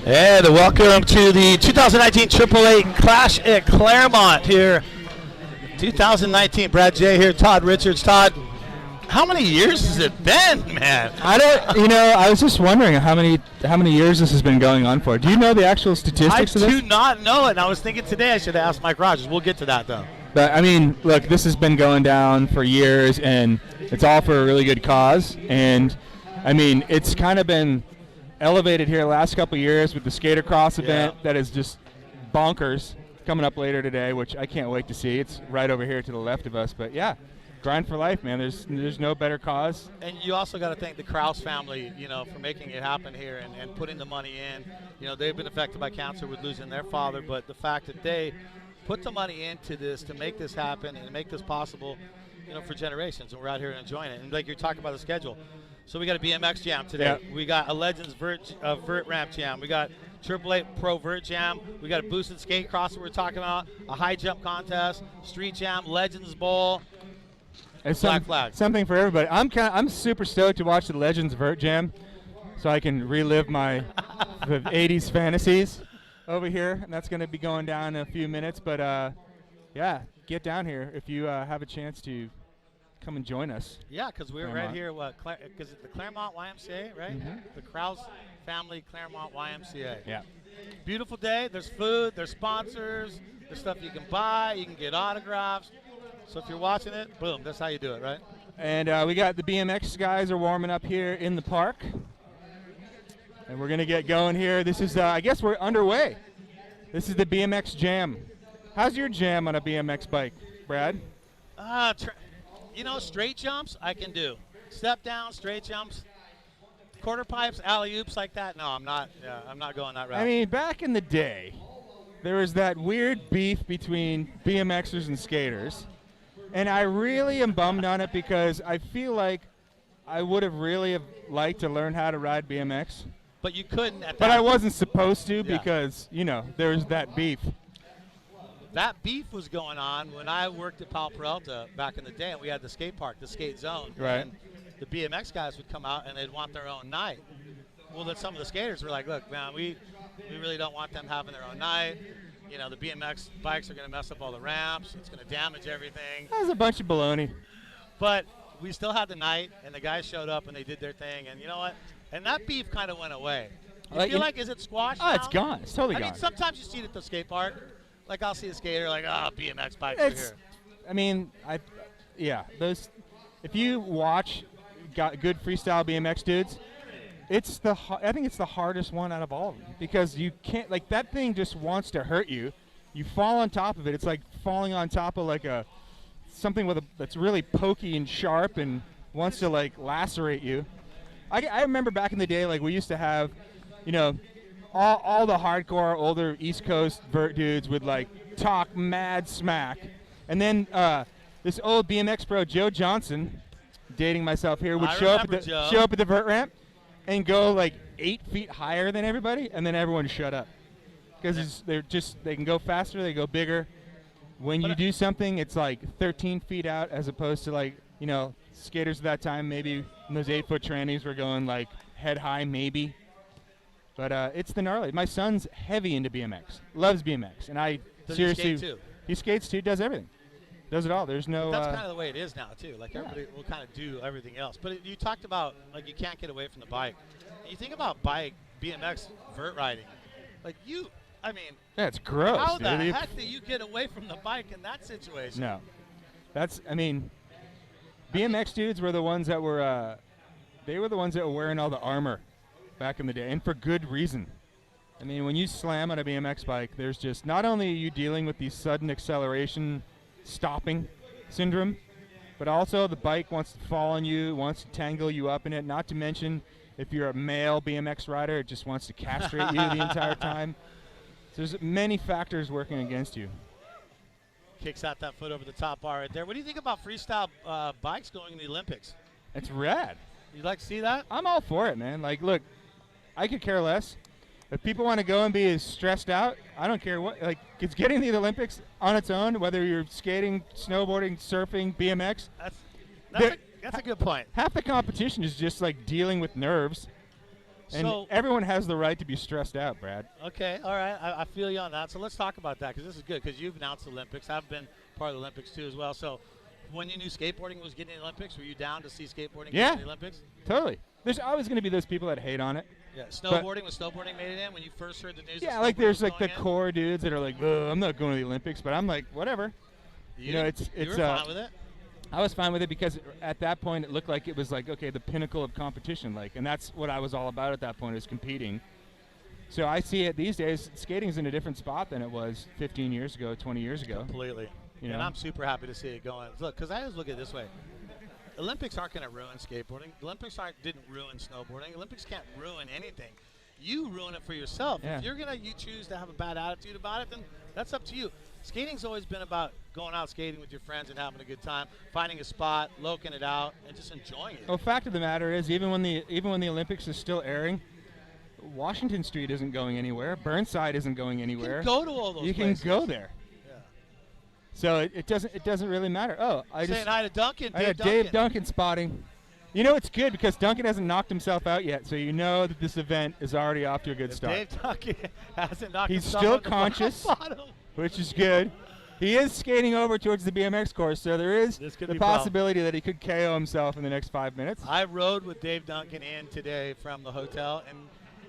And welcome to the 2019 AAA Clash at Clairemont here. 2019, Brad J here, Todd Richards. Todd, how many years has it been, man? I was just wondering how many years this has been going on for. Do you know the actual statistics of this? I do not know it, and I was thinking today I should have asked Mike Rogers. We'll get to that, though. But, I mean, look, this has been going down for years, and it's all for a really good cause. And, I mean, it's kind of been elevated here the last couple of years with the Skatepark event that is just bonkers coming up later today, which I can't wait to see. It's right over here to the left of us. But, yeah, grind for life, man. There's no better cause. And you also got to thank the Krause family, for making it happen here and putting the money in. They've been affected by cancer with losing their father, but the fact that they put the money into this to make this happen and make this possible, for generations. And we're out here enjoying it. And like you're talking about the schedule. So we got a BMX jam today. Yeah. We got a Legends Vert Ramp jam. We got AAA Pro Vert jam. We got a boosted skate cross that we're talking about. A high jump contest. Street jam. Legends Bowl. It's Black Flag. Something for everybody. I'm super stoked to watch the Legends Vert jam, so I can relive my the 80s fantasies over here, and that's going to be going down in a few minutes. But yeah, get down here if you have a chance to come and join us. Yeah, because we're right here. Because it's the Clairemont YMCA, right? Mm-hmm. The Krause family Clairemont YMCA. Yeah. Beautiful day. There's food. There's sponsors. There's stuff you can buy. You can get autographs. So if you're watching it, boom, that's how you do it, right? And we got the BMX guys are warming up here in the park. And we're going to get going here. This is, I guess we're underway. This is the BMX jam. How's your jam on a BMX bike, Brad? Straight jumps I can do. Step down, straight jumps, quarter pipes, alley-oops like that. No, I'm not going that route. I mean, back in the day, there was that weird beef between BMXers and skaters. And I really am bummed on it because I feel like I would have really liked to learn how to ride BMX. But you couldn't at that. But I wasn't supposed to because, there was that beef. That beef was going on when I worked at Pal Peralta back in the day, and we had the skate park, the skate zone. Right. And the BMX guys would come out, and they'd want their own night. Well, then some of the skaters were like, look, man, we really don't want them having their own night. The BMX bikes are going to mess up all the ramps. It's going to damage everything. That was a bunch of baloney. But we still had the night, and the guys showed up, and they did their thing. And you know what? And that beef kind of went away. You feel like, is it squashed now? It's gone. It's totally gone. I mean, sometimes you see it at the skate park. Like, I'll see a skater like, BMX bikes are here. I mean, those. If you watch good freestyle BMX dudes, I think it's the hardest one out of all of them because you can't, that thing just wants to hurt you. You fall on top of it. It's like falling on top of something that's really pokey and sharp and wants to lacerate you. I remember back in the day, we used to have, all the hardcore older East Coast vert dudes would talk mad smack, and then this old BMX pro Joe Johnson, dating myself here, would show up at the vert ramp and go 8 feet higher than everybody, and then everyone shut up because they can go faster, they go bigger. When you do something, it's 13 feet out as opposed to skaters at that time maybe in those 8-foot trannies were going head high maybe. But it's the gnarly. My son's heavy into BMX, loves BMX, and Does he skate too? He skates too, does everything. Does it all. There's no. That's kind of the way it is now too. Everybody will kind of do everything else. But you talked about you can't get away from the bike. And you think about BMX vert riding, that's gross. How the heck do you get away from the bike in that situation? No, BMX dudes were the ones that were. They were the ones that were wearing all the armor back in the day, and for good reason. I mean, when you slam on a BMX bike, there's just not only are you dealing with the sudden acceleration stopping syndrome, but also the bike wants to fall on you, wants to tangle you up in it, not to mention if you're a male BMX rider, it just wants to castrate you the entire time. So there's many factors working against you. Kicks out that foot over the top bar right there. What do you think about freestyle bikes going in the Olympics? It's rad. You'd like to see that? I'm all for it, man. Look, I could care less. If people want to go and be stressed out, I don't care what. It's getting to the Olympics on its own, whether you're skating, snowboarding, surfing, BMX. That's a good point. Half the competition is just dealing with nerves. And So everyone has the right to be stressed out, Brad. okay, all right, I feel you on that. So let's talk about that because this is good because you've announced the Olympics. I've been part of the Olympics too as well. So when you knew skateboarding was getting the Olympics, were you down to see skateboarding Yeah. get in the Olympics? Totally. There's always going to be those people that hate on it. Yeah, snowboarding. Was snowboarding made it in when you first heard the news? Yeah, that like snowboarding there's was like the going in? core dudes that are like, "Ugh, I'm not going to the Olympics," but I'm like, whatever. You know, it's you were uh, fine with it. I was fine with it because at that point it looked like it was like, okay, the pinnacle of competition, like, and that's what I was all about at that point, is competing. So I see it these days. Skating's in a different spot than it was 15 years ago, 20 years ago. Completely. You And know? I'm super happy to see it going. Look, because I always look at it this way. Olympics aren't going to ruin skateboarding. The Olympics didn't ruin snowboarding. Olympics can't ruin anything. You ruin it for yourself. Yeah. If you choose to have a bad attitude about it, then that's up to you. Skating's always been about going out skating with your friends and having a good time, finding a spot, loking it out, and just enjoying it. Well, fact of the matter is, even when the Olympics is still airing, Washington Street isn't going anywhere. Burnside isn't going anywhere. You can go to all those You places. can go there. Yeah. So it doesn't really matter. Oh, Saying hi to Duncan. I got Dave Duncan spotting. You know, it's good because Duncan hasn't knocked himself out yet, so you know that this event is already off to a good start. Dave Duncan hasn't knocked He's himself still out the conscious, bottom. which is good. He is skating over towards the BMX course, so there is This could the be a problem. possibility that he could KO himself in the next 5 minutes. I rode with Dave Duncan in today from the hotel,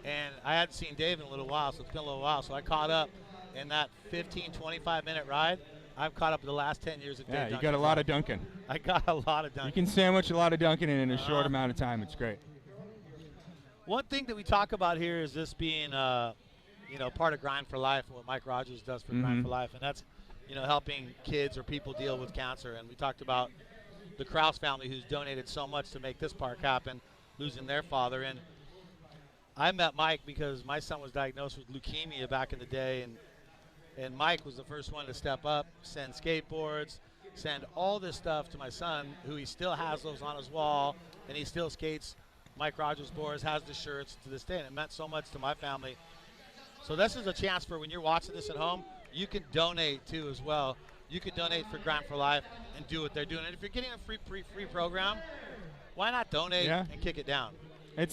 and I hadn't seen Dave in a little while, so it's been a little while. So I caught up in that 15, 25-minute ride. I've caught up in the last 10 years of Dave Yeah, Duncan. you got a lot of Duncan. I got a lot of You Duncan. can sandwich a lot of Duncan in a short amount of time. It's great. One thing that we talk about here is this being, part of Grind for Life, and what Mike Rogers does for Grind for Life, and that's, helping kids or people deal with cancer. And we talked about the Krause family, who's donated so much to make this park happen, losing their father. And I met Mike because my son was diagnosed with leukemia back in the day, and Mike was the first one to step up, send skateboards, send all this stuff to my son, who he still has those on his wall, and he still skates Mike Rogers boards, has the shirts to this day, and it meant so much to my family. So this is a chance for when you're watching this at home, you can donate too as well. You can donate for Grind for Life and do what they're doing. And if you're getting a free program, why not donate and kick it down?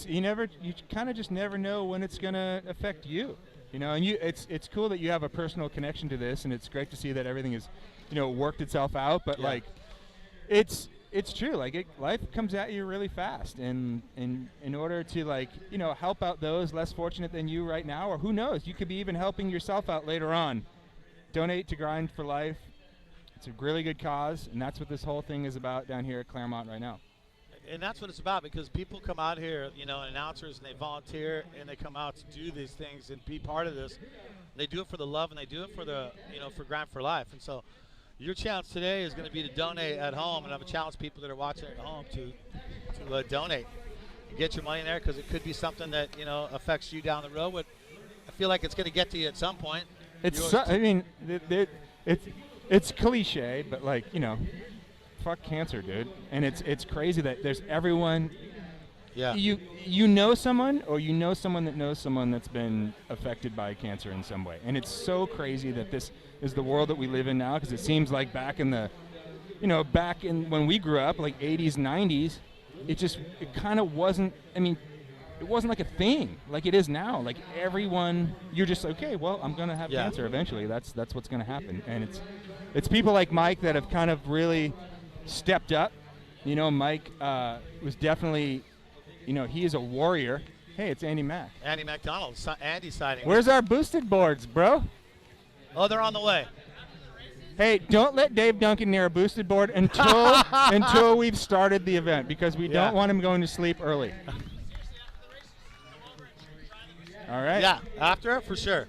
You kind of just never know when it's going to affect you. And it's cool that you have a personal connection to this, and it's great to see that everything is, worked itself out. But it's true. Like life comes at you really fast, and in order to help out those less fortunate than you right now, or who knows, you could be even helping yourself out later on. Donate to Grind for Life. It's a really good cause, and that's what this whole thing is about down here at Clairemont right now. And that's what it's about, because people come out here, announcers, and they volunteer, and they come out to do these things and be part of this. They do it for the love, and they do it for the, for Grind for Life. And so your challenge today is going to be to donate at home, and I'm going to challenge people that are watching at home to donate. Get your money in there, because it could be something that, affects you down the road. But I feel like it's going to get to you at some point. It's cliche, but fuck cancer, dude. And it's crazy that there's everyone. Yeah. You know someone, or you know someone that knows someone that's been affected by cancer in some way, and it's so crazy that this is the world that we live in now. Because it seems like back in when we grew up, like 80s, 90s, it kind of wasn't. I mean, it wasn't like a thing like it is now. Like everyone, you're just okay. Well, I'm gonna have cancer eventually. That's what's gonna happen, and it's people like Mike that have kind of really stepped up. Mike was definitely, he is a warrior. Hey, it's Andy Mack. Andy McDonald, Andy sighting. Where's our boosted boards, bro? Oh, they're on the way. Hey, don't let Dave Duncan near a boosted board until we've started the event, because we don't want him going to sleep early. All right. Yeah, after it, for sure.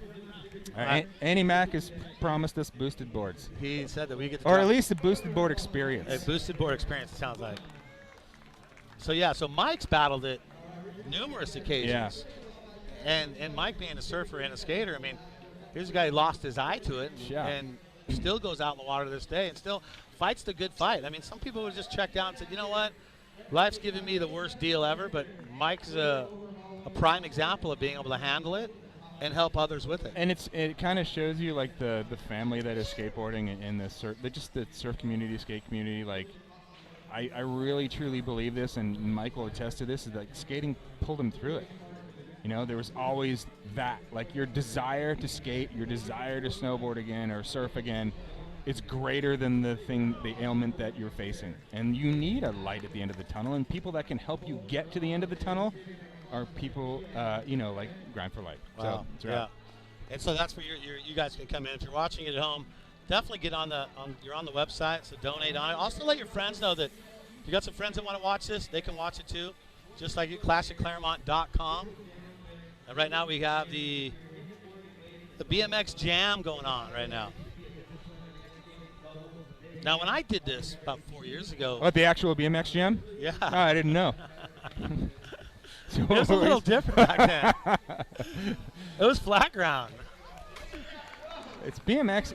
All right. Andy Mack has promised us boosted boards. He said that we get to or at least a boosted board experience. A boosted board experience, it sounds like. So Mike's battled it numerous occasions. Yeah. And Mike being a surfer and a skater, I mean, here's a guy who lost his eye to it and still goes out in the water to this day and still fights the good fight. I mean, some people would just check out and say, you know what, life's giving me the worst deal ever, but Mike's a prime example of being able to handle it and help others with it. And it kind of shows you like the family that is skateboarding and the surf community, skate community. Like I really truly believe this, and Mike will attest to this, is that skating pulled him through it. You know, there was always that, like your desire to skate, your desire to snowboard again or surf again, it's greater than the ailment that you're facing. And you need a light at the end of the tunnel, and people that can help you get to the end of the tunnel are people, you know, like Grind for Life. Wow. So, Yeah. And so that's where you guys can come in. If you're watching it at home, definitely get you're on the website, so donate on it. Also let your friends know that if you got some friends that want to watch this, they can watch it too. Just like you, ClassicClairemont.com. And right now we have the BMX Jam going on right now. Now when I did this about 4 years ago. Oh, the actual BMX Jam? Yeah. Oh, I didn't know. So it was a little different back then. It was flat ground. It's BMX.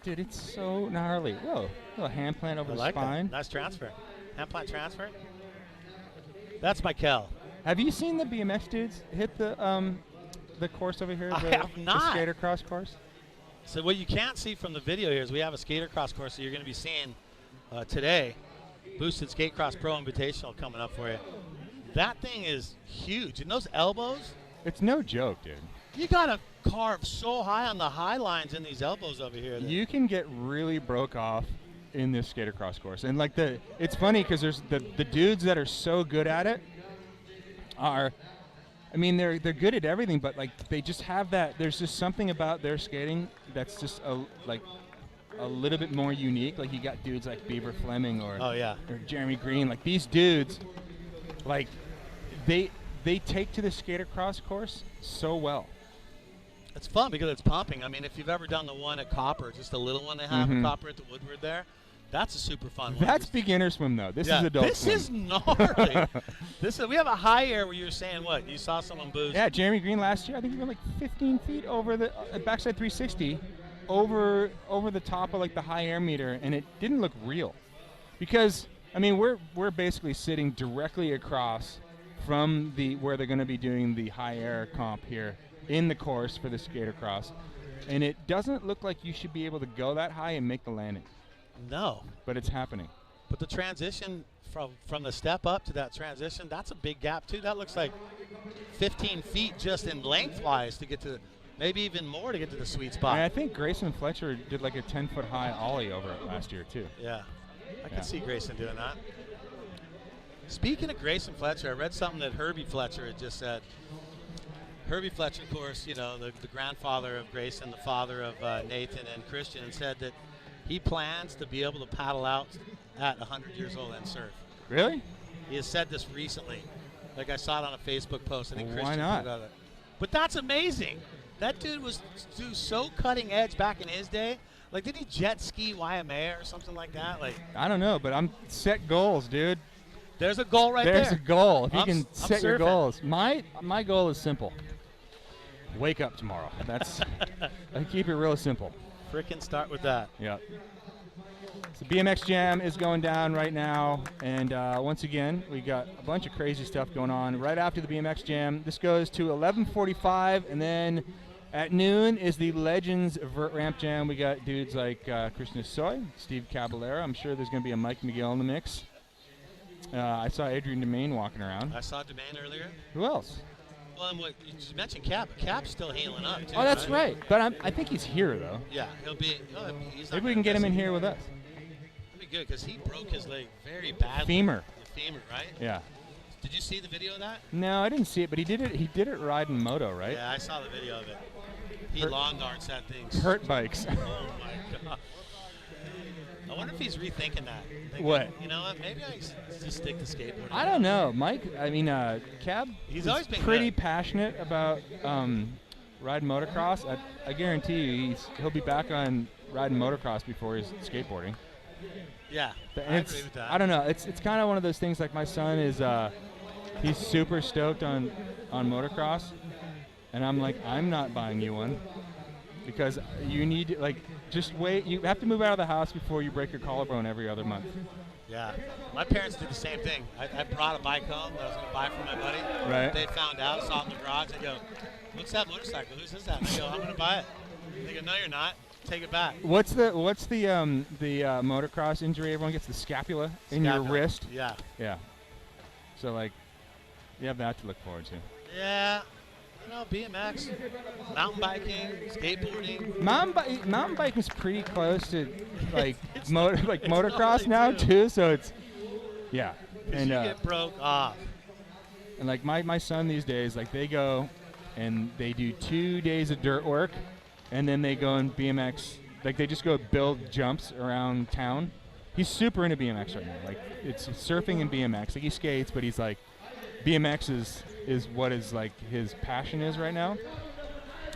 Dude, it's so gnarly. Whoa, little hand plant over the spine. That. Nice transfer. Hand plant transfer. That's my Kel. Have you seen the BMX dudes hit the course over here? I have not. The skater cross course. So what you can't see from the video here is we have a skater cross course that you're going to be seeing today. Boosted Skate Cross Pro Invitational coming up for you. That thing is huge. And those elbows. It's no joke, dude. You got to carve so high on the high lines in these elbows over here. You can get really broke off in this skater cross course. And like it's funny because there's the dudes that are so good at it are, I mean, they're good at everything, but like they just have that, there's just something about their skating that's just a little bit more unique. Like you got dudes like Beaver Fleming or Jeremy Green. Like these dudes, like they take to the skater cross course so well. It's fun because it's pumping. I mean, if you've ever done the one at Copper, just a little one they have at Copper at the Woodward there, that's a super fun one. That's beginner swim though. This is adult swim. This is gnarly. We have a high air where you were saying what? You saw someone boost. Yeah, Jeremy Green last year, I think he went like 15 feet over the backside 360 over the top of like the high air meter, and it didn't look real. Because I mean, we're basically sitting directly across from where they're going to be doing the high air comp here in the course for the skater cross, and it doesn't look like you should be able to go that high and make the landing. No. But it's happening. But the transition from the step up to that transition, that's a big gap too. That looks like 15 feet just in lengthwise to get to, maybe even more to get to the sweet spot. And I think Grayson Fletcher did like a 10-foot high ollie over it last year too. Yeah. I can see Grayson doing that. Speaking of Grayson Fletcher, I read something that Herbie Fletcher had just said. Herbie Fletcher, of course, you know, the grandfather of Grayson, the father of Nathan and Christian, and said that he plans to be able to paddle out at 100 years old and surf. Really? He has said this recently. Like I saw it on a Facebook post. I think Well, Christian why not? put it out there. But that's amazing. That dude was so cutting edge back in his day. Like, did he jet ski YMCA or something like that? Like, I don't know, but I'm set goals, dude. There's a goal right there. There's a goal. If you I'm can set your surfing. goals. My goal is simple. Wake up tomorrow. That's I keep it real simple. Frickin' start with that. Yeah. So BMX Jam is going down right now, and once again, we got a bunch of crazy stuff going on right after the BMX Jam. This goes to 11:45, and then at noon is the Legends Vert Ramp Jam. We got dudes like Christian Soy, Steve Caballero. I'm sure there's going to be a Mike McGill in the mix. I saw Adrian Demain walking around. I saw Demain earlier. Who else? Well, and what you just mentioned, Cap. Cap's still healing up, too. Oh, that's right. But I think he's here, though. Yeah, he'll be. He's not Maybe we can get him in here with us. That'd be good because he broke his leg very badly. Femur. The femur, right? Yeah. Did you see the video of that? No, I didn't see it, but he did it riding moto, right? Yeah, I saw the video of it. He long darts that thing. Hurt bikes. Oh my god. I wonder if he's rethinking that. Thinking, What? You know what? Maybe I just stick to skateboarding. I don't know, Mike. I mean, Cab. He's is always been pretty good. passionate about riding motocross. I guarantee you, he'll be back on riding motocross before he's skateboarding. Yeah, And I it's, agree with that. I don't know. It's kind of one of those things. Like my son is, he's super stoked on motocross, and I'm like, I'm not buying you one because you need like just wait. You have to move out of the house before you break your collarbone every other month. Yeah, my parents did the same thing. I brought a bike home that I was going to buy for my buddy. Right. They found out, saw it in the garage. They go, "What's that motorcycle? Whose is that?" And I go, "I'm going to buy it." They go, "No, you're not. Take it back." What's the motocross injury? Everyone gets the scapula in your wrist. Yeah. Yeah. So like, you have that to look forward to. Yeah. You know, BMX, mountain biking, skateboarding. Mountain biking's pretty close to like It's motocross totally now true. too. So it's yeah. 'Cause And you get broke off. and like my son these days, like they go and they do 2 days of dirt work, and then they go and BMX. Like they just go build jumps around town. He's super into BMX right now. Like it's surfing and BMX. Like he skates, but he's like BMX is what is like his passion is right now.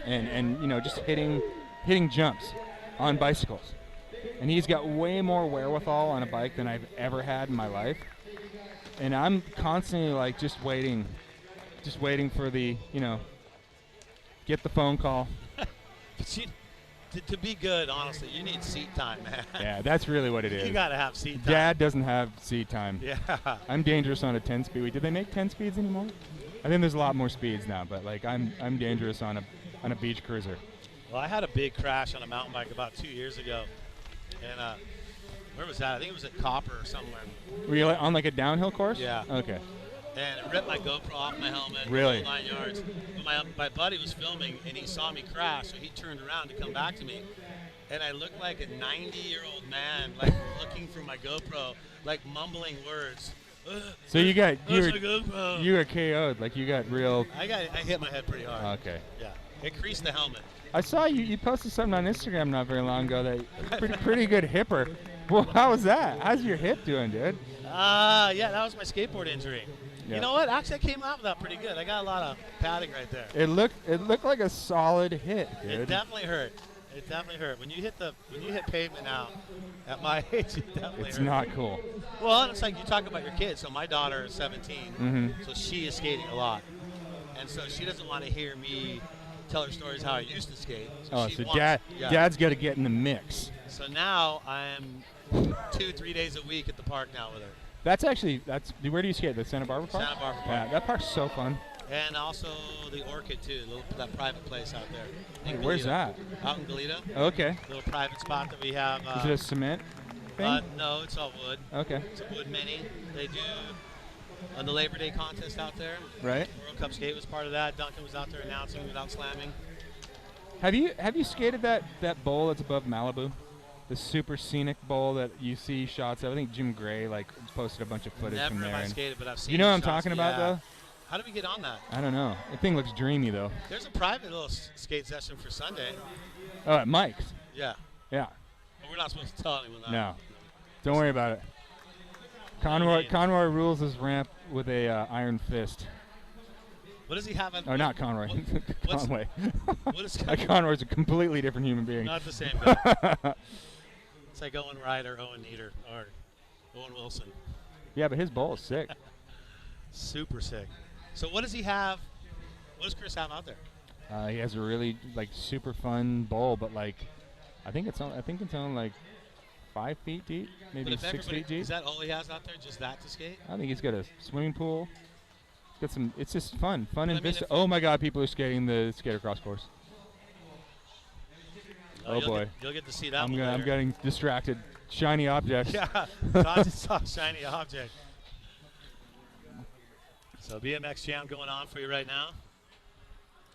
And you know, just hitting jumps on bicycles. And he's got way more wherewithal on a bike than I've ever had in my life. And I'm constantly like just waiting for the, you know, get the phone call. But to be good, honestly, you need seat time, man. Yeah, that's really what it is. You got to have seat time. Dad doesn't have seat time. Yeah. I'm dangerous on a 10 speed. Did they make 10 speeds anymore? I think there's a lot more speeds now, but like I'm dangerous on a beach cruiser. Well, I had a big crash on a mountain bike about 2 years ago. And where was that? I think it was at Copper or somewhere. Were you on like a downhill course? Yeah. Okay. And it ripped my GoPro off my helmet. Really? The whole 9 yards. But my buddy was filming, and he saw me crash, so he turned around to come back to me. And I looked like a 90-year-old man, like looking for my GoPro, like mumbling words. So you got Where's my GoPro? you got KO'd, like you got real. I hit my head pretty hard. Okay. Yeah. It creased the helmet. I saw you posted something on Instagram not very long ago that pretty good hipper. Well, how was that? How's your hip doing, dude? Yeah, that was my skateboard injury. Yeah. You know what? Actually, I came out with that pretty good. I got a lot of padding right there. It looked like a solid hit, dude. It definitely hurt. It definitely hurt. When you hit pavement now, at my age, it definitely It's hurt. not cool. Well, it's like you talk about your kids. So my daughter is 17, Mhm. so she is skating a lot, and so she doesn't want to hear me tell her stories how I used to skate. Oh, she so wants- dad's got to get in the mix. So now I'm 2-3 days a week at the park now with her. That's where do you skate? The Santa Barbara Park? Santa Barbara Park. Yeah, that park's so fun. And also the Orchid too, that private place out there. in Where's Goleta. that? Out in Goleta. Okay. Little private spot that we have. Is it a cement thing? No, it's all wood. Okay. It's a wood mini. They do on the Labor Day contest out there. Right. World Cup Skate was part of that. Duncan was out there announcing without slamming. Have you skated that bowl that's above Malibu? The super scenic bowl that you see shots of. I think Jim Gray like posted a bunch of footage Never from there. have I and skated, but I've seen you know what I'm shots. talking about Yeah. though? How do we get on that? I don't know. The thing looks dreamy though. There's a private little skate session for Sunday. Oh, at Mike's. Yeah. Yeah. But we're not supposed to tell anyone that. No. Don't worry about it. Conroy rules his ramp with a iron fist. What does he have? Oh, not Conroy. What's- Conway. What is Conroy's a completely different human being. Not the same guy. It's like Owen Wright or Owen Nieder or Owen Wilson. Yeah, but his bowl is sick. Super sick. So what does he have? What does Chris have out there? He has a really like super fun bowl, but like I think it's only like 5 feet deep, maybe But if 6 everybody, feet deep. is that all he has out there? Just that to skate? I think he's got a swimming pool. He's got some. It's just fun and mean, vista. if Oh my God, people are skating the Skatercross course. Oh you'll boy. you'll get to see that. I'm one later. getting distracted. Shiny objects. Yeah, Todd just saw a shiny object. So BMX Jam going on for you right now.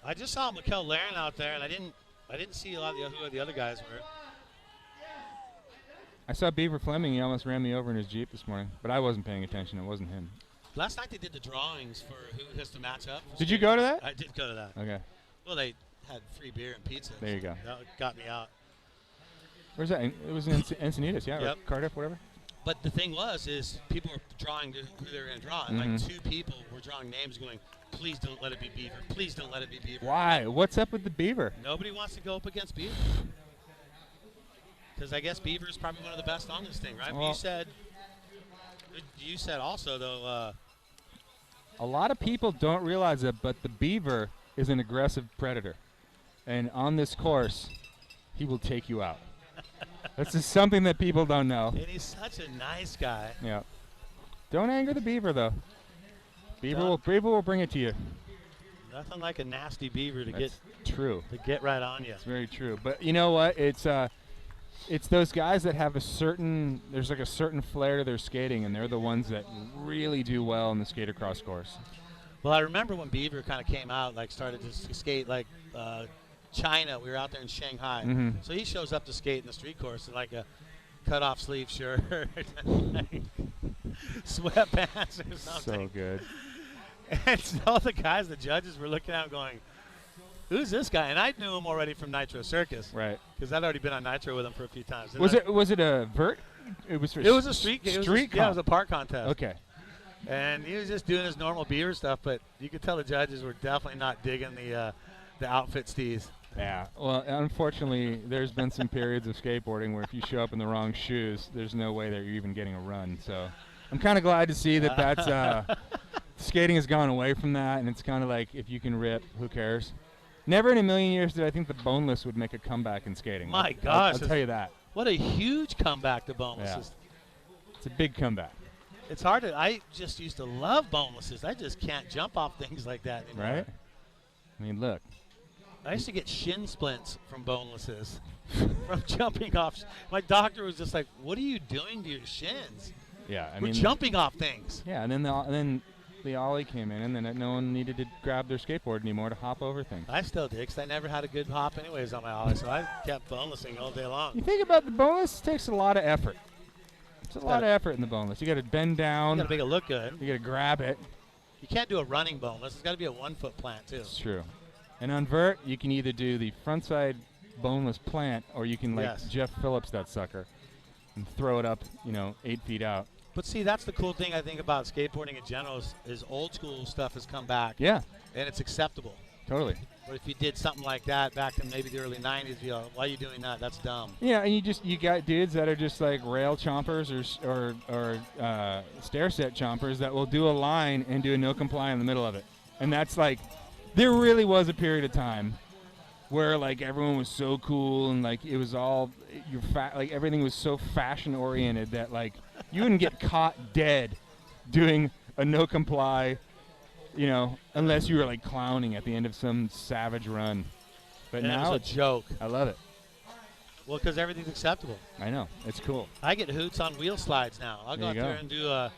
I just saw Mikkel Laren out there, and I didn't see a lot of who the other guys were. I saw Beaver Fleming. He almost ran me over in his Jeep this morning, but I wasn't paying attention. It wasn't him. Last night they did the drawings for who has to match up. Did you go to that? I did go to that. Okay. Well, they had free beer and pizza. There you go. That got me out. Where's that? It was in Encinitas, yeah, or Yep. Cardiff, whatever. But the thing is people were drawing who they were going to draw, and like Mhm. 2 people were drawing names going, please don't let it be Beaver. Please don't let it be Beaver. Why? What's up with the Beaver? Nobody wants to go up against Beaver. Because I guess Beaver is probably one of the best on this thing, right? But Well- you said also, though, A lot of people don't realize it, but the Beaver is an aggressive predator. And on this course, he will take you out. That's just something that people don't know. and he's such a nice guy. Yeah. Don't anger the Beaver, though. Beaver Don't. will bring it to you. Nothing like a nasty Beaver to That's true. get right on you. It's very true. But you know what? It's those guys that have there's like a certain flair to their skating, and they're the ones that really do well in the Skatercross course. Well, I remember when Beaver kind of came out, like started to skate like China. We were out there in Shanghai. Mm-hmm. So he shows up to skate in the street course in like a cut-off sleeve shirt, like sweatpants or something. So good. And all the guys, the judges, were looking at him going, "Who's this guy?" And I knew him already from Nitro Circus, Right. because I'd already been on Nitro with him for a few times. Was it a vert? It was It was a street. Street Yeah, it was a park contest. Okay. And he was just doing his normal Beaver stuff, but you could tell the judges were definitely not digging the outfit steez. Yeah. Well, unfortunately, there's been some periods of skateboarding where if you show up in the wrong shoes, there's no way that you're even getting a run. So I'm kind of glad to see that skating has gone away from that, and it's kind of like if you can rip, who cares? Never in a million years did I think the boneless would make a comeback in skating. My gosh. I'll tell you that. What a huge comeback to bonelesses. Yeah. It's a big comeback. It's hard to. I just used to love bonelesses. I just can't jump off things like that anymore. Right? I mean, look. I used to get shin splints from bonelesses from jumping off. My doctor was just like, "What are you doing to your shins? Yeah, I We're mean, jumping off things." Yeah, and then the ollie came in, and then no one needed to grab their skateboard anymore to hop over things. I still did, because I never had a good hop anyways on my ollie, so I kept bonelessing all day long. You think about the boneless, it takes a lot of effort. It's a lot of effort in the boneless. You got to bend down. You got to make it look good. You got to grab it. You can't do a running boneless. It's got to be a 1 foot plant too. It's true. And on vert, you can either do the front side boneless plant, or you can like Jeff Phillips that sucker and throw it up, 8 feet out. But see, that's the cool thing I think about skateboarding in general is old school stuff has come back. Yeah. And it's acceptable. Totally. But if you did something like that back in maybe the early 90s, why are you doing that? That's dumb. Yeah, and you got dudes that are just like rail chompers or stair set chompers that will do a line and do a no comply in the middle of it. And that's like, there really was a period of time where like everyone was so cool and like it was all like everything was so fashion oriented that like you wouldn't get caught dead doing a no comply, unless you were like clowning at the end of some savage run. But and now it's a joke. I love it. Well, because everything's acceptable. I know, it's cool. I get hoots on wheel slides now. I'll go out there and do a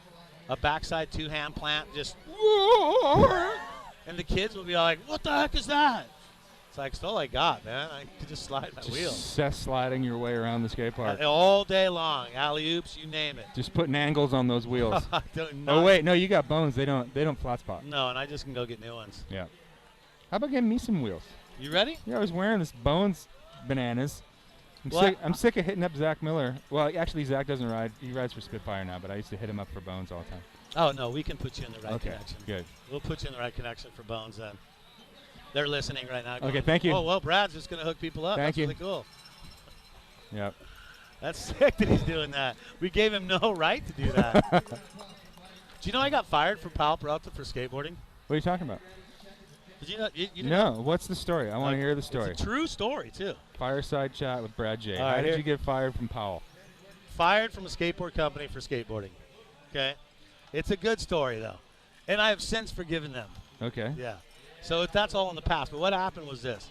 backside 2-hand plant, just and the kids will be all like, "What the heck is that?" It's like, it's all I got, man. I could just slide my wheel. Just sliding your way around the skate park. All day long. Alley-oops, you name it. Just putting angles on those wheels. Oh, wait. No, you got bones. They don't flat spot. No, and I just can go get new ones. Yeah. How about getting me some wheels? You ready? Yeah, I was wearing this Bones bananas. I'm sick of hitting up Zach Miller. Well, actually, Zach doesn't ride. He rides for Spitfire now, but I used to hit him up for Bones all the time. Oh, no, we can put you in the right connection. Good. We'll put you in the right connection for Bones then. They're listening right now. Okay, thank you. Oh, well, Brad's just going to hook people up. Thank you. That's really cool. Yep. That's sick that he's doing that. We gave him no right to do that. Do you know I got fired from Palo Alto for skateboarding? What are you talking about? Did you know? You didn't No. know? What's the story? I want to hear the story. It's a true story, too. Fireside chat with Brad J. All right, How did you get fired from Powell? Fired from a skateboard company for skateboarding. Okay? It's a good story, though. And I have since forgiven them. Okay. Yeah. So that's all in the past. But what happened was this.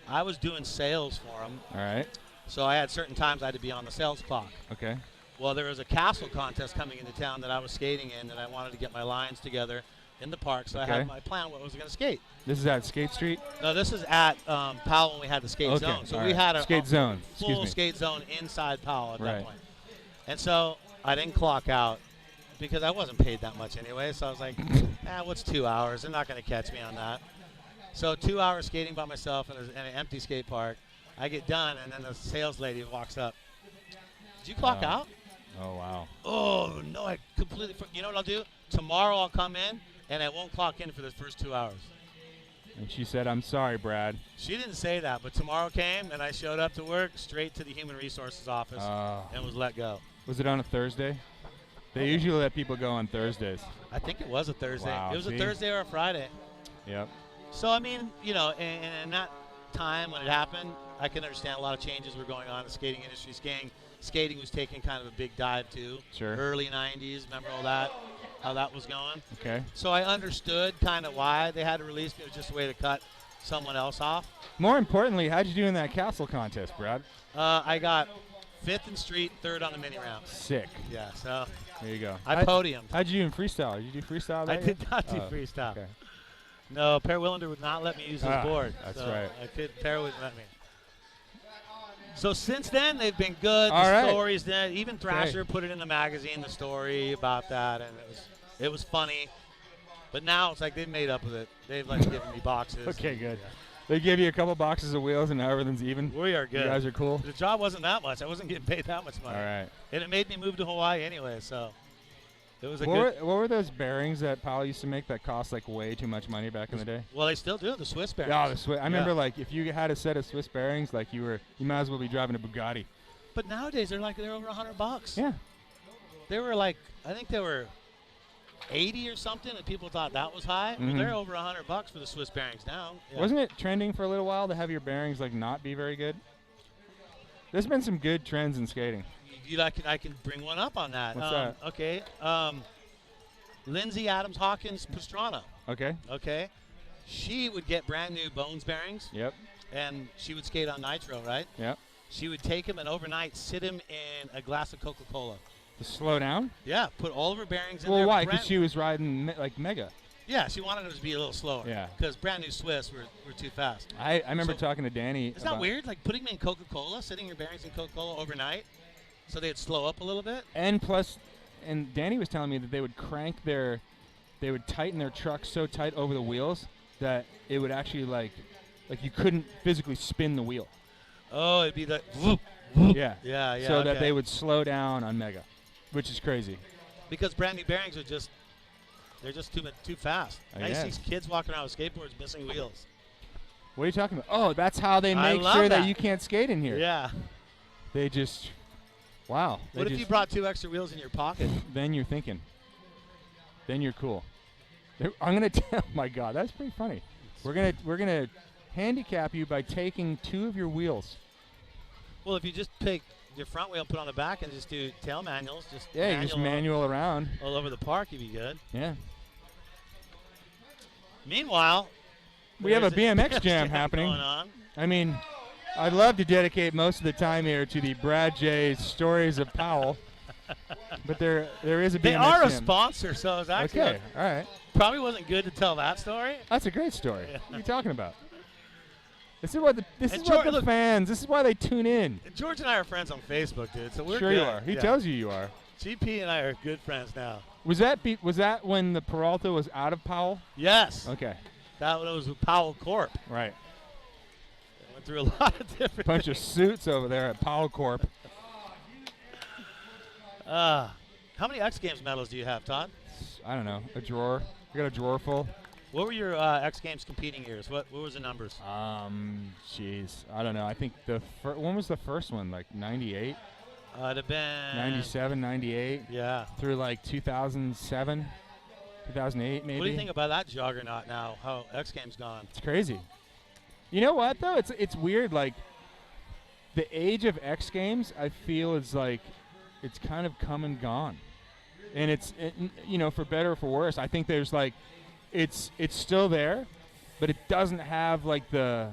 I was doing sales for them. All right. So I had certain times I had to be on the sales clock. Okay. Well, there was a castle contest coming into town that I was skating in, and I wanted to get my lines together in the park, so I had my plan what I was going to skate. This is at Skate Street? No, this is at Powell when we had the skate zone. So we had a skate zone. full skate zone inside Powell at that point. And so I didn't clock out because I wasn't paid that much anyway. So I was like, what's 2 hours? They're not going to catch me on that. So 2 hours skating by myself in an empty skate park. I get done, and then the sales lady walks up. Did you clock out? Oh, wow. Oh, no, I completely you know what I'll do? Tomorrow I'll come in, and I won't clock in for the first 2 hours. And she said, I'm sorry, Brad. She didn't say that, but tomorrow came, and I showed up to work straight to the Human Resources office and was let go. Was it on a Thursday? They usually let people go on Thursdays. I think it was a Thursday. Wow, it was a Thursday or a Friday. Yep. So, I mean, in that time when it happened, I can understand a lot of changes were going on in the skating industry. Skating was taking kind of a big dive, too. Sure. Early 90s, remember all that, how that was going? Okay. So I understood kind of why they had to release me. It was just a way to cut someone else off. More importantly, how'd you do in that castle contest, Brad? I got 5th in street, 3rd on the mini ramp. Sick. Yeah, so there you go. I podiumed. How'd you do in freestyle? Did you do freestyle? I did not do freestyle. Okay. No, Per Willander would not let me use his board. That's so right. Per wouldn't let me. So since then, they've been good. All the right. stories, even Thrasher put it in the magazine, the story about that, and it was funny. But now it's like they've made up with it. They've like given me boxes. Okay, good. Yeah. They give you a couple boxes of wheels, and now everything's even. We are good. You guys are cool. The job wasn't that much. I wasn't getting paid that much money. All right. And it made me move to Hawaii anyway, so it was What were those bearings that Powell used to make that cost like way too much money back in the day? Well, they still do, the Swiss bearings. Yeah, the Swiss. I remember like if you had a set of Swiss bearings, like you might as well be driving a Bugatti. But nowadays they're over $100. Yeah. They were like, I think they were 80 or something, and people thought that was high. Mm-hmm. Well, they're over $100 for the Swiss bearings now. Yeah. Wasn't it trending for a little while to have your bearings like not be very good? There's been some good trends in skating. I can bring one up on that. What's that? Okay. Lindsay Adams Hawkins Pastrana. Okay. Okay. She would get brand new Bones bearings. Yep. And she would skate on nitro, right? Yep. She would take him and overnight sit him in a glass of Coca-Cola. To slow down? Yeah, put all of her bearings in there. Well, why? Because she was riding like Mega. Yeah, she wanted them to be a little slower. Yeah. Because brand new Swiss were too fast. I remember talking to Danny. Isn't that weird? Like putting them in Coca-Cola, sitting your bearings in Coca-Cola overnight, so they'd slow up a little bit. And plus, and Danny was telling me that they would they would tighten their truck so tight over the wheels that it would actually like you couldn't physically spin the wheel. Oh, it'd be like whoop, whoop. Yeah. Yeah. So that they would slow down on Mega, which is crazy. Because brand new bearings are they're just too fast. I guess. see kids walking around with skateboards missing wheels. What are you talking about? Oh, that's how they I make love sure that. that you can't skate in here. Yeah. They just, wow. What if you brought 2 extra wheels in your pocket? Then you're thinking. Then you're cool. I'm gonna tell. My God, that's pretty funny. We're gonna handicap you by taking 2 of your wheels. Well, if you just take your front wheel, put on the back, and just do tail manuals, You just manual around. all over the park, you'd be good. Yeah. Meanwhile, We have a there's BMX jam happening. going on. I mean, I'd love to dedicate most of the time here to the Brad J Stories of Powell, but there is a BMX They are a jam. sponsor, so it's actually Okay, all right. probably wasn't good to tell that story. That's a great story. Yeah. What are you talking about? This is what the Look, fans. This is why they tune in. George and I are friends on Facebook, dude. So we're Sure good. you are. He Yeah. tells you are. GP and I are good friends now. Was that when the Peralta was out of Powell? Yes. Okay, That was with Powell Corp. right. Went through a lot of different Bunch of suits over there at Powell Corp. How many X Games medals do you have, Todd? I don't know, a drawer. I got a drawer full. What were your X Games competing years? What was the numbers? Jeez, I don't know. I think when was the first one? Like 98, It'd have been 97, 98, Yeah. through like 2007, 2008 maybe. What do you think about that juggernaut now? How X Games gone? It's crazy. You know what though? It's weird. Like the age of X Games, I feel is like it's kind of come and gone, and for better or for worse. I think there's like it's still there, but it doesn't have like the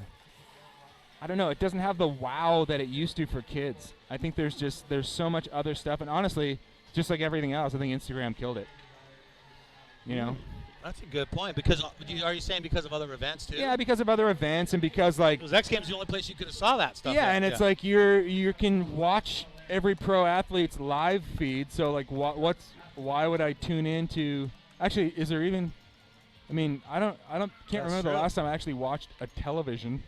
it doesn't have the wow that it used to for kids. I think there's so much other stuff, and honestly, just like everything else, I think Instagram killed it. You know. That's a good point. Because are you saying because of other events too? Yeah, because of other events and because like Because X Games is the only place you could have saw that stuff. yeah, at. and it's like you can watch every pro athlete's live feed. So like why would I tune in to? Actually, is there even? I mean, can't That's remember the true. last time I actually watched a television.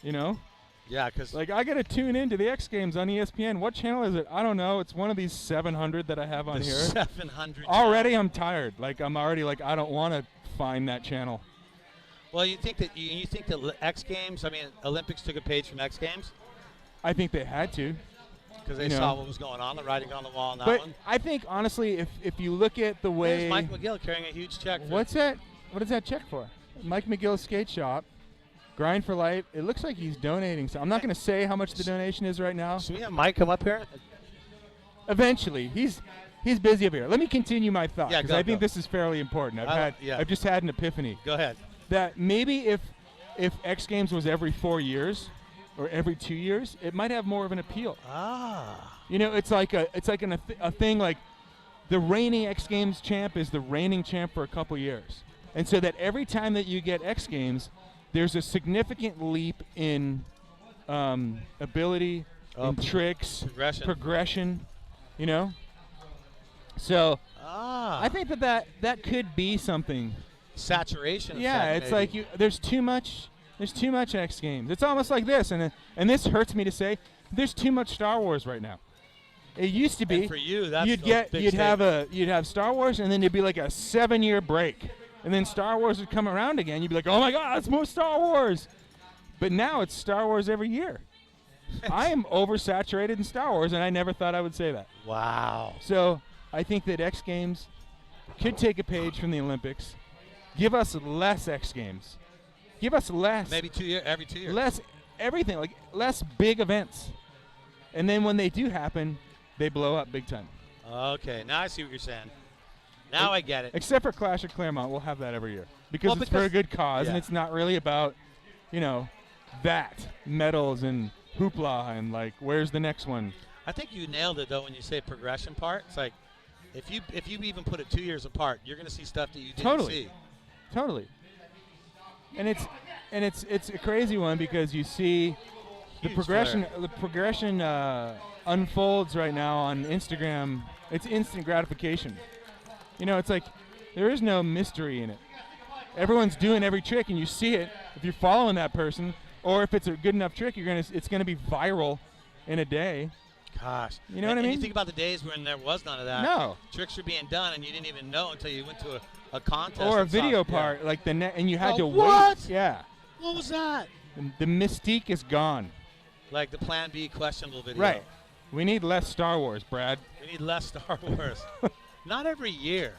You know, Yeah, because like I gotta tune into the X Games on ESPN. What channel is it? I don't know. It's one of these 700 that I have on here. 700. Already, I'm tired. Like I'm already like I don't want to find that channel. Well, you think that X Games? I mean, Olympics took a page from X Games I think they had to. because they You know. saw what was going on, the writing on the wall on that But one. I think honestly, if you look at the way There's Mike McGill carrying a huge check. For what's that? What is that check for? Mike McGill Skate Shop, Grind for Life. It looks like he's donating. So I'm not going to say how much the donation is right now. Should we have Mike come up here? Eventually, he's busy up here. Let me continue my thought Yeah, because go, I think go. this is fairly important. I've just had an epiphany Go ahead. that maybe if X Games was every 4 years or every 2 years, it might have more of an appeal. Ah. You know, it's like a thing like the reigning X Games champ is the reigning champ for a couple years. And so that every time that you get X Games, there's a significant leap in ability, in tricks, progression, you know? So I think that could be something. Saturation. Yeah, effect, it's maybe. like there's too much X Games. It's almost like this, and this hurts me to say, there's too much Star Wars right now. It used to be And for you, that's you'd a big you'd have Star Wars, and then there'd be like a 7-year break, and then Star Wars would come around again. You'd be like, oh my God, it's more Star Wars. But now it's Star Wars every year. I am oversaturated in Star Wars, and I never thought I would say that. Wow. So I think that X Games could take a page from the Olympics. Give us less X Games. Give us less. Maybe every 2 years. Less everything, like less big events. And then when they do happen, they blow up big time. Okay, now I see what you're saying. Now I get it. Except for Clash at Clairemont, we'll have that every year. Because it's for a good cause, and it's not really about, that, medals and hoopla and, like, where's the next one? I think you nailed it, though, when you say progression part. It's like, if you even put it 2 years apart, you're going to see stuff that you didn't see. Totally. And it's a crazy one because you see the progression unfolds right now on Instagram. It's instant gratification. It's like there is no mystery in it. Everyone's doing every trick, and you see it if you're following that person, or if it's a good enough trick, it's gonna be viral in a day. Gosh, you know what I mean? You think about the days when there was none of that. No, tricks were being done, and you didn't even know until you went to a contest or a video part, like and you had to what? wait. Yeah. What was that? The mystique is gone. Like the Plan B questionable video. Right. We need less Star Wars, Brad. We need less Star Wars. Not every year.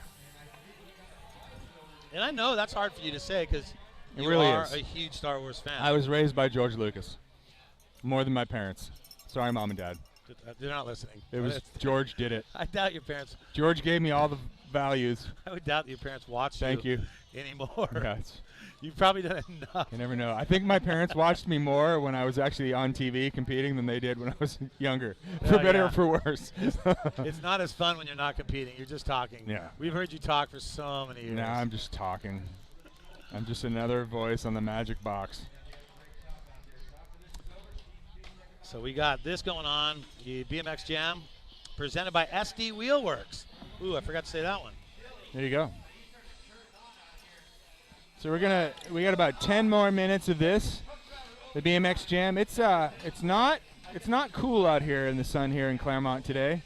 And I know that's hard for you to say because you really are is. a huge Star Wars fan. I was raised by George Lucas, more than my parents. Sorry, Mom and Dad. They're not listening. It was George did it. I doubt your parents. George gave me all the values. I would doubt that your parents watched Thank you anymore. Yeah, You've probably done enough. You never know. I think my parents watched me more when I was actually on TV competing than they did when I was younger, for better or for worse. It's not as fun when you're not competing. You're just talking. Yeah. We've heard you talk for so many years. No, I'm just talking. I'm just another voice on the magic box. So we got this going on, the BMX Jam, presented by SD Wheelworks. Ooh, I forgot to say that one. There you go. So we got about 10 more minutes of this, the BMX Jam. It's not cool out here in the sun here in Clairemont today.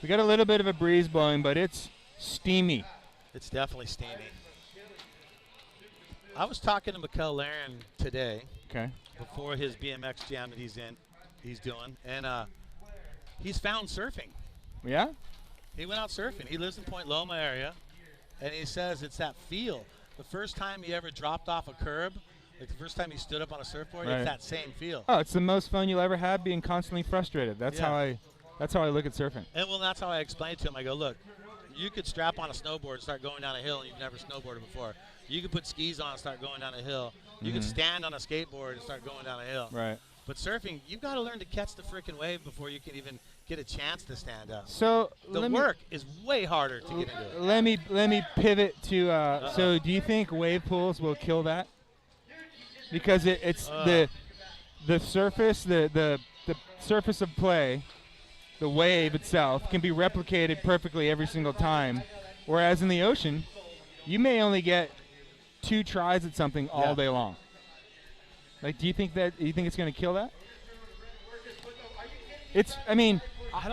We got a little bit of a breeze blowing, but it's steamy. It's definitely steamy. I was talking to Mikkel Laren today. Okay. Before his BMX Jam that he's doing, and he's found surfing. Yeah? He went out surfing. He lives in Point Loma area, and he says it's that feel. The first time he ever dropped off a curb, like the first time he stood up on a surfboard, it's that same feel. Oh, it's the most fun you'll ever have, being constantly frustrated. That's how I look at surfing. And well, that's how I explained to him. I go, look, you could strap on a snowboard and start going down a hill, and you've never snowboarded before. You could put skis on and start going down a hill. You could stand on a skateboard and start going down a hill. Right. But surfing, you've got to learn to catch the freaking wave before you can even get a chance to stand up. So the work is way harder to get into it. Let me pivot to. So do you think wave pools will kill that? Because it's the surface, the surface of play, the wave itself can be replicated perfectly every single time, whereas in the ocean, you may only get 2 tries at something all day long. Like, do you think it's going to kill that?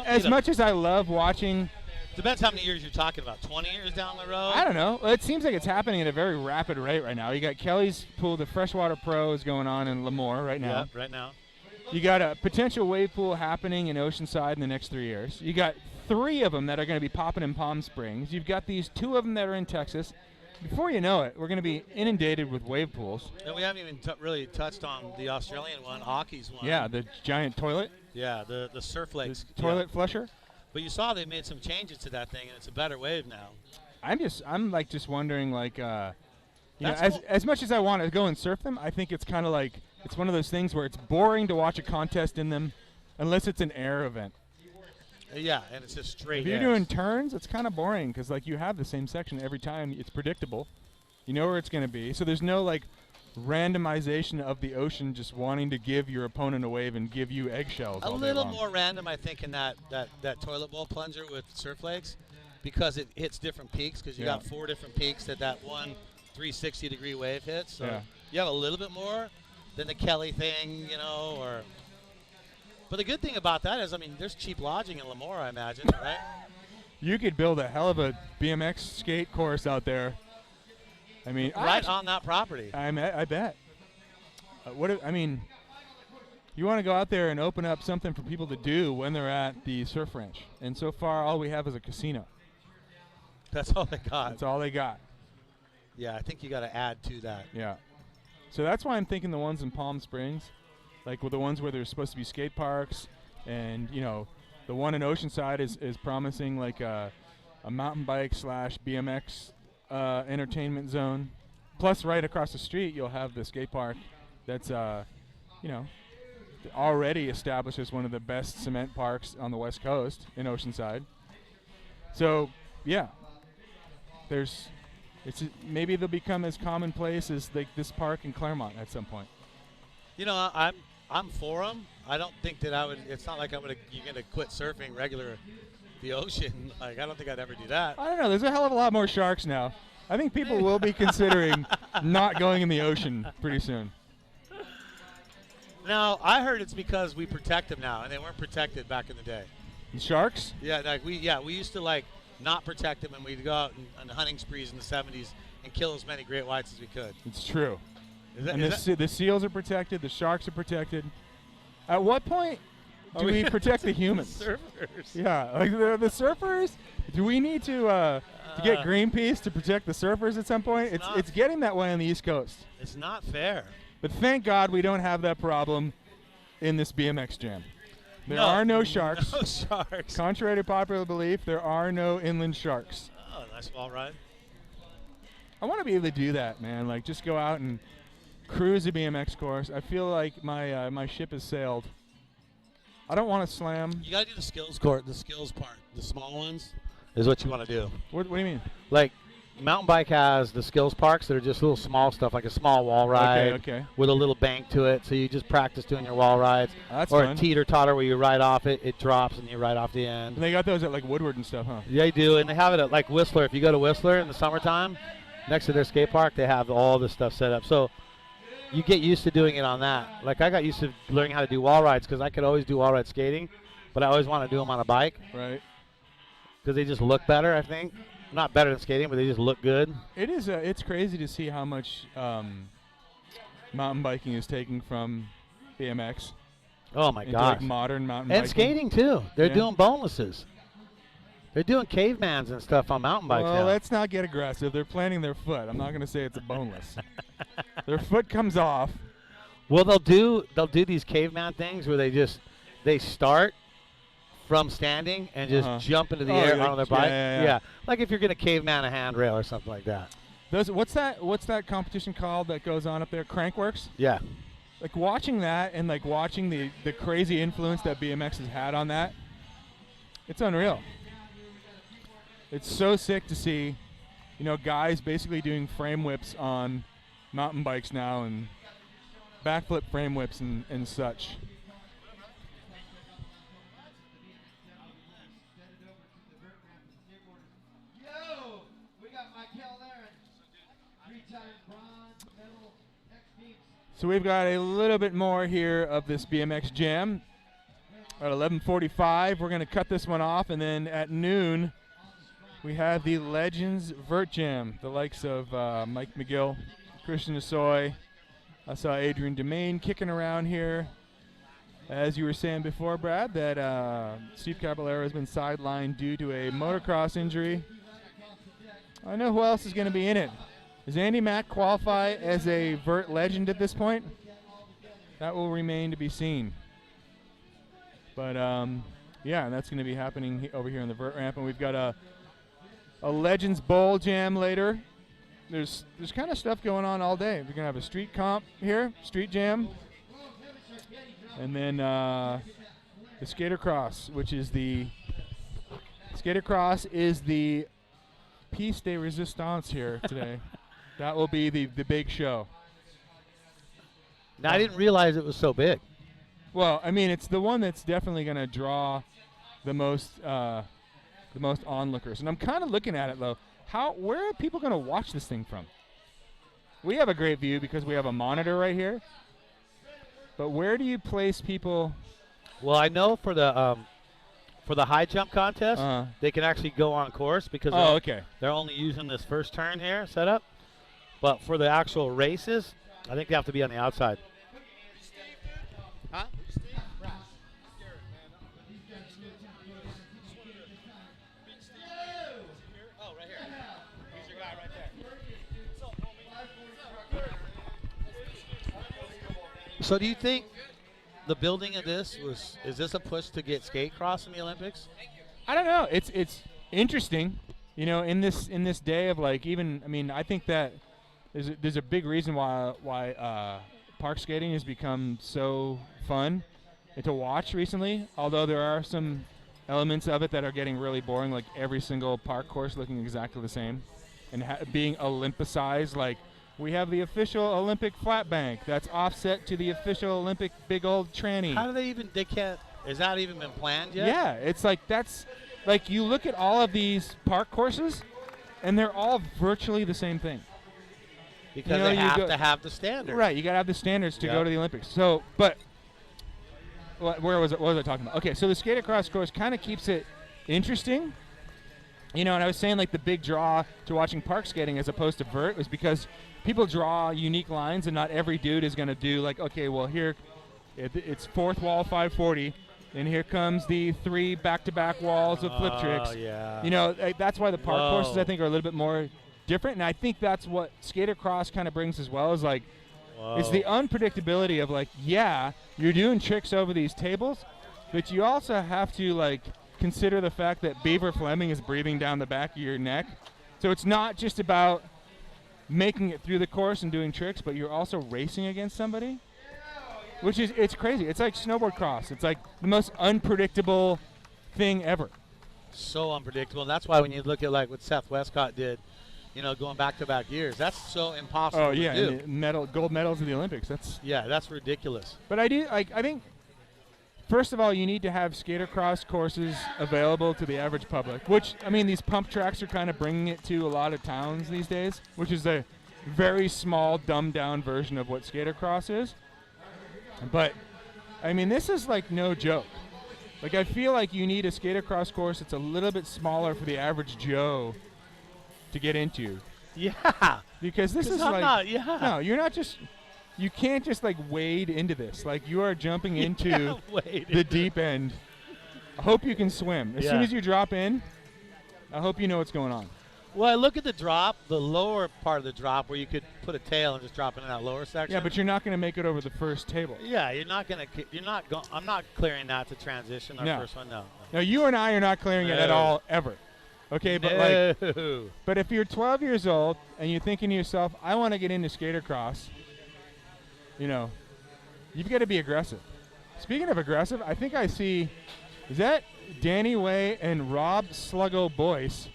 As much as I love watching. Depends how many years you're talking about. 20 years down the road? I don't know. It seems like it's happening at a very rapid rate right now. You got Kelly's pool, the Freshwater Pro is going on in Lemoore right now. Yeah, right now. You got a potential wave pool happening in Oceanside in the next 3 years. You got 3 of them that are going to be popping in Palm Springs. You've got these 2 of them that are in Texas. Before you know it, we're going to be inundated with wave pools. And we haven't even really touched on the Australian one, Auckie's one. Yeah, the giant toilet. Yeah, the surf lakes. The toilet flusher. But you saw they made some changes to that thing, and it's a better wave now. I'm just wondering, like, as much as I want to go and surf them, I think it's kind of like, it's one of those things where it's boring to watch a contest in them unless it's an air event. Yeah, and it's just straight. If you're doing turns, it's kind of boring because, like, you have the same section every time. It's predictable. You know where it's going to be. So there's no like randomization of the ocean just wanting to give your opponent a wave and give you eggshells A all day little long. more random, I think, in that toilet bowl plunger with surf legs, because it hits different peaks, because you got 4 different peaks that one 360-degree wave hits. So you have a little bit more than the Kelly thing, you know, or. But the good thing about that is, I mean, there's cheap lodging in Lemoore, I imagine, right? You could build a hell of a BMX skate course out there. I mean, right on that property. I bet. You want to go out there and open up something for people to do when they're at the surf ranch. And so far, all we have is a casino. That's all they got. That's all they got. Yeah, I think you got to add to that. Yeah. So that's why I'm thinking the ones in Palm Springs, like with the ones where there's supposed to be skate parks, and, you know, the one in Oceanside is promising like a mountain bike / BMX entertainment zone. Plus, right across the street, you'll have the skate park that's, you know, already established as one of the best cement parks on the West Coast in Oceanside. So, yeah, maybe they'll become as commonplace as like this park in Clairemont at some point. You know, I'm for them. I don't think that I would. It's not like you're gonna quit surfing the ocean. Like, I don't think I'd ever do that. I don't know. There's a hell of a lot more sharks now. I think people will be considering not going in the ocean pretty soon. Now, I heard it's because we protect them now, and they weren't protected back in the day. The sharks? Yeah, like we used to like not protect them, and we'd go out on hunting sprees in the 70s and kill as many great whites as we could. It's true. And the seals are protected. The sharks are protected. At what point do we protect the humans? The surfers. Yeah, like the surfers. Do we need to get Greenpeace to protect the surfers at some point? It's getting that way on the East Coast. It's not fair. But thank God we don't have that problem in this BMX jam. There are no sharks. No sharks. Contrary to popular belief, there are no inland sharks. Oh, nice wall ride. I want to be able to do that, man. Like, just go out and cruise a BMX course. I feel like my ship has sailed. I don't want to slam. You gotta do the skills part. The small ones is what you want to do. What do you mean? Like, mountain bike has the skills parks that are just little small stuff, like a small wall ride with a little bank to it. So you just practice doing your wall rides. That's or fun. A teeter-totter where you ride off it, it drops, and you ride off the end. And they got those at, like, Woodward and stuff, huh? Yeah, they do, and they have it at, like, Whistler. If you go to Whistler in the summertime, next to their skate park, they have all this stuff set up. So you get used to doing it on that. Like, I got used to learning how to do wall rides because I could always do wall ride skating, but I always want to do them on a bike. Right. Because they just look better, I think. Not better than skating, but they just look good. It is. It's crazy to see how much mountain biking is taking from BMX. Oh my into gosh! like modern mountain and biking. Skating too. They're doing bonelesses. They're doing cavemans and stuff on mountain bikes well, now. let's not get aggressive. They're planting their foot. I'm not going to say it's a boneless. Their foot comes off. Well, they'll do these caveman things where they start from standing and just jump into the air on their bike. Yeah. Like if you're gonna caveman a handrail or something like that. What's that competition called that goes on up there? Crankworks? Yeah. Like watching that and like watching the crazy influence that BMX has had on that, it's unreal. It's so sick to see, you know, guys basically doing frame whips on mountain bikes now and backflip frame whips and such. So we've got a little bit more here of this BMX jam. At 11:45, we're going to cut this one off, and then at noon, we have the Legends Vert Jam, the likes of Mike McGill, Christian Asoy. I saw Adrian Domain kicking around here. As you were saying before, Brad, that Steve Caballero has been sidelined due to a motocross injury. I know who else is going to be in it. Does Andy Mack qualify as a vert legend at this point? That will remain to be seen. But, yeah, that's going to be happening over here on the vert ramp. And we've got a Legends Bowl jam later. There's kind of stuff going on all day. We're going to have a street comp here, street jam. And then the Skatercross, which is the piece de resistance here today. That will be the big show. Now, I didn't realize it was so big. Well, I mean, it's the one that's definitely going to draw the most onlookers. And I'm kind of looking at it, though. Where are people going to watch this thing from? We have a great view because we have a monitor right here. But where do you place people? Well, I know for the high jump contest, they can actually go on course because they're only using this first turn here setup. But for the actual races, I think they have to be on the outside. Huh? Oh, right here. He's your guy right there. So do you think the building of this is this a push to get skate cross in the Olympics? I don't know. It's interesting, you know, in this day of like I think that there's a big reason why park skating has become so fun to watch recently. Although there are some elements of it that are getting really boring, like every single park course looking exactly the same, and being Olympicized. Like we have the official Olympic flat bank that's offset to the official Olympic big old tranny. How do they can't? Is that even been planned yet? Yeah, it's like that's like you look at all of these park courses, and they're all virtually the same thing. Because they have to have the standards. Right, you got to have the standards to go to the Olympics. So, but what was I talking about? Okay, so the Skatepark course kind of keeps it interesting. You know, and I was saying like the big draw to watching park skating as opposed to vert was because people draw unique lines, and not every dude is going to do like, okay, well here it's fourth wall 540, and here comes the 3 back-to-back walls of flip tricks. Yeah. You know, that's why the park courses I think are a little bit more different, and I think that's what Skatercross kind of brings as well, is like it's the unpredictability of like, yeah, you're doing tricks over these tables, but you also have to like consider the fact that Beaver Fleming is breathing down the back of your neck. So it's not just about making it through the course and doing tricks, but you're also racing against somebody, which is, it's crazy. It's like snowboard cross. It's like the most unpredictable thing ever. So unpredictable. And that's why when you look at like what Seth Westcott did, you know, going back-to-back years, that's so impossible to do. And gold medals at the Olympics. That's ridiculous. But I think, first of all, you need to have skatercross courses available to the average public, which, I mean, these pump tracks are kind of bringing it to a lot of towns these days, which is a very small, dumbed-down version of what skatercross is. But, I mean, this is like no joke. Like, I feel like you need a skatercross course that's a little bit smaller for the average Joe to get into. Yeah. Because this is no, you're not just, you can't just like wade into this. Like you are jumping into the deep end. I hope you can swim. As soon as you drop in, I hope you know what's going on. Well, I look at the drop, the lower part of the drop where you could put a tail and just drop in that lower section. Yeah, but you're not going to make it over the first table. Yeah, I'm not clearing that to transition our first one, no. No, you and I are not clearing it at all, ever. Okay, but but if you're 12 years old and you're thinking to yourself, I want to get into skatercross, you know, you've got to be aggressive. Speaking of aggressive, I think I see, is that Danny Way and Rob Sluggo Boyce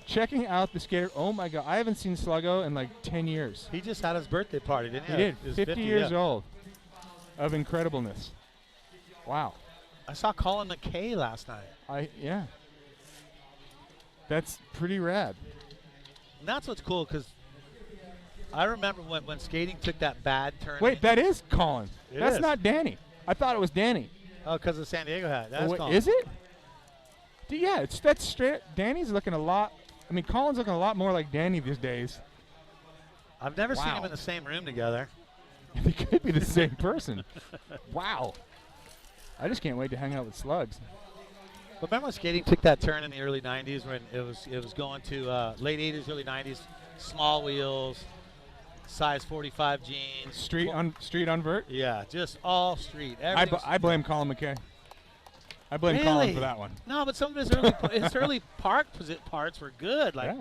checking out the skater? Oh my God, I haven't seen Sluggo in like 10 years. He just had his birthday party, didn't he? He did. 50 years old of incredibleness. Wow. I saw Colin McKay last night. That's pretty rad. And that's what's cool, because I remember when skating took that bad turn. Wait, that is Colin. That's not Danny. I thought it was Danny. Oh, because of the San Diego hat. That's Colin. Is it? Yeah, that's straight. Danny's looking a lot. I mean, Colin's looking a lot more like Danny these days. I've never seen them in the same room together. They could be the same person. Wow. I just can't wait to hang out with Slugs. But remember when skating took that turn in the early 90s when it was going to late 80s, early 90s, small wheels, size 45 jeans. Street on vert? Yeah, just all street. I blame Colin McKay. I blame Colin for that one. No, but some of his early park parts were good. Like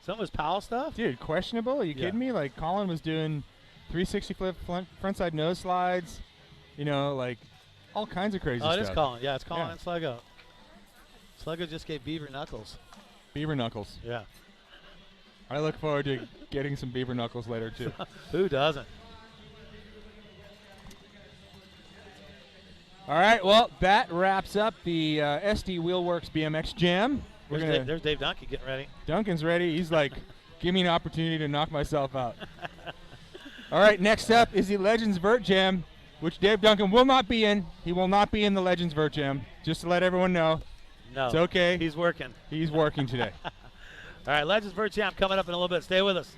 some of his Powell stuff. Dude, questionable? Are you kidding me? Like Colin was doing 360 flip frontside nose slides, you know, like all kinds of crazy stuff. Oh, it is Colin. Yeah, it's Colin and Sluggo. Sluggo just gave Beaver Knuckles. Beaver Knuckles. Yeah. I look forward to getting some beaver knuckles later, too. Who doesn't? All right, well, that wraps up the SD Wheelworks BMX Jam. There's Dave Duncan getting ready. Duncan's ready. He's like, give me an opportunity to knock myself out. All right, next up is the Legends Vert Jam, which Dave Duncan will not be in. He will not be in the Legends Vert Jam, just to let everyone know. No. It's okay. He's working. He's working today. All right, Legends Vert Jam coming up in a little bit. Stay with us.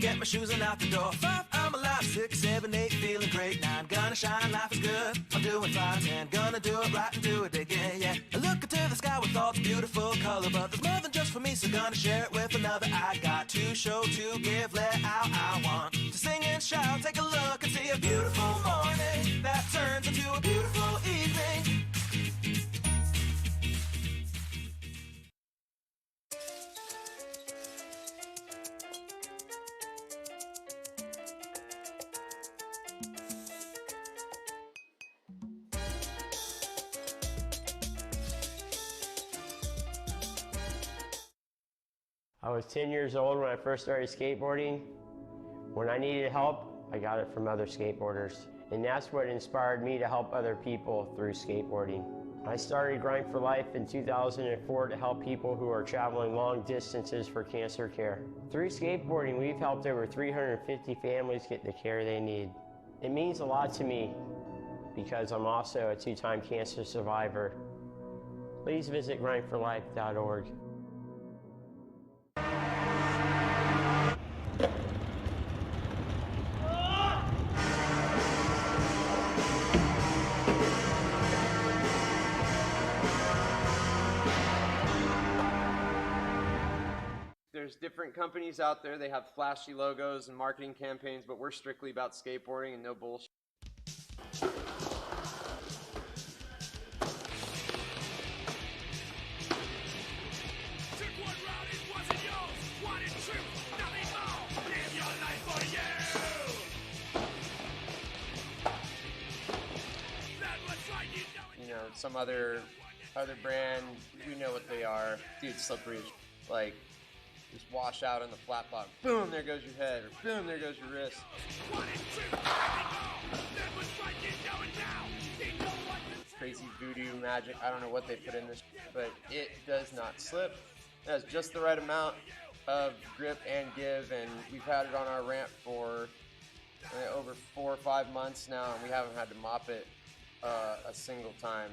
Get my shoes and out the door. 5, I'm alive. 6, 7, 8, feeling great. 9, gonna shine, life is good. I'm doing fine. 10, gonna do it right and do it again, yeah. I look into the sky with all its beautiful color, but there's more than just for me, so gonna share it with another. I got to show, to give, let out. I want to sing and shout. Take a look and see a beautiful morning that turns into a beautiful evening. I was 10 years old when I first started skateboarding. When I needed help, I got it from other skateboarders. And that's what inspired me to help other people through skateboarding. I started Grind for Life in 2004 to help people who are traveling long distances for cancer care. Through skateboarding, we've helped over 350 families get the care they need. It means a lot to me because I'm also a 2-time cancer survivor. Please visit grindforlife.org. There's different companies out there, they have flashy logos and marketing campaigns, but we're strictly about skateboarding and no bullshit. You know, some other brand, we know what they are. Dude, slippery, like, just wash out on the flat bottom. Boom, there goes your head. Or boom, there goes your wrist. Crazy voodoo magic. I don't know what they put in this, but it does not slip. It has just the right amount of grip and give, and we've had it on our ramp for over 4 or 5 months now, and we haven't had to mop it a single time.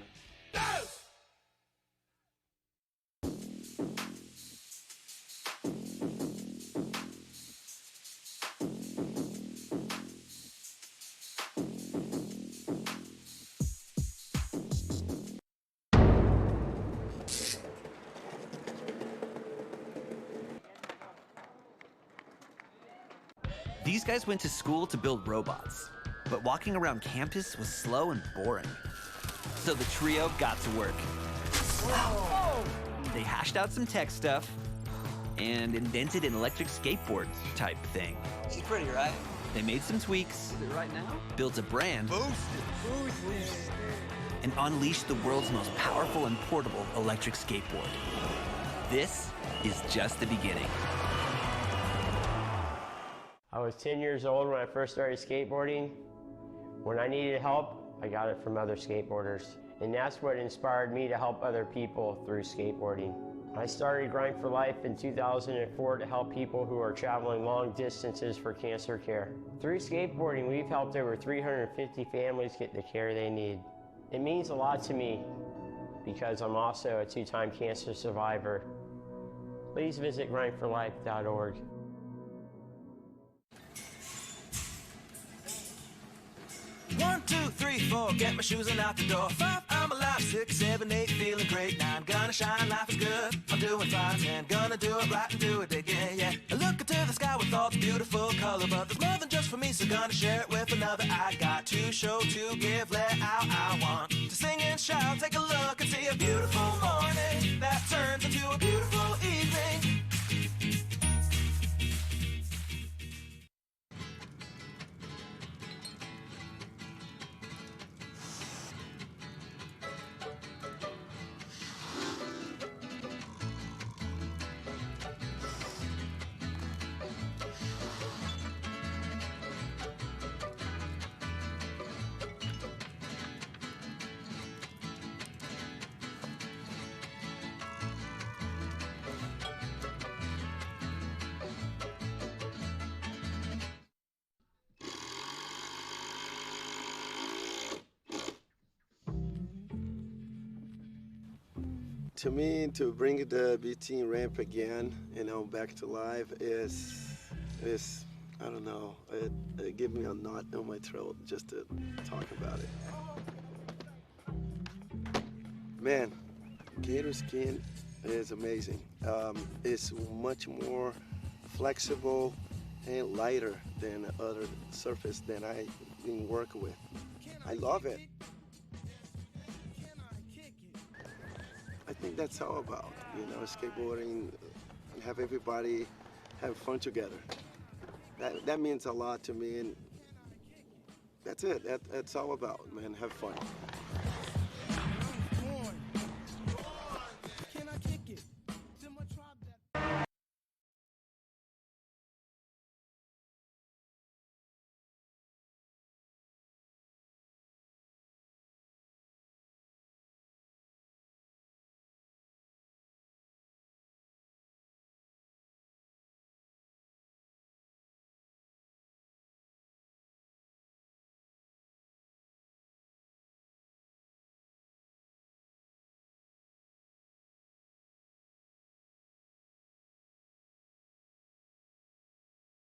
These guys went to school to build robots. But walking around campus was slow and boring. So the trio got to work. They hashed out some tech stuff and invented an electric skateboard type thing. She's pretty, right? They made some tweaks, Is it right now? built a brand, and unleashed the world's most powerful and portable electric skateboard. This is just the beginning. I was 10 years old when I first started skateboarding. When I needed help, I got it from other skateboarders. And that's what inspired me to help other people through skateboarding. I started Grind for Life in 2004 to help people who are traveling long distances for cancer care. Through skateboarding, we've helped over 350 families get the care they need. It means a lot to me because I'm also a 2-time cancer survivor. Please visit grindforlife.org. 1, 2, 3, 4, get my shoes and out the door. 5, I'm alive. 6, 7, 8, feeling great. 9, gonna shine, life is good. I'm doing fine. 10, gonna do it right and do it again, yeah. I look into the sky with all its beautiful color, but there's more than just for me, so gonna share it with another. I got to show, to give, let out. I want to sing and shout. Take a look and see a beautiful morning that turns into a beautiful evening. To me, to bring the BT ramp again, back to life is I don't know, it gives me a knot in my throat just to talk about it. Man, gator skin is amazing. It's much more flexible and lighter than other surface that I've been working with. I love it. I think that's all about, skateboarding, have everybody have fun together. That means a lot to me, and that's it. That's all about, man. Have fun.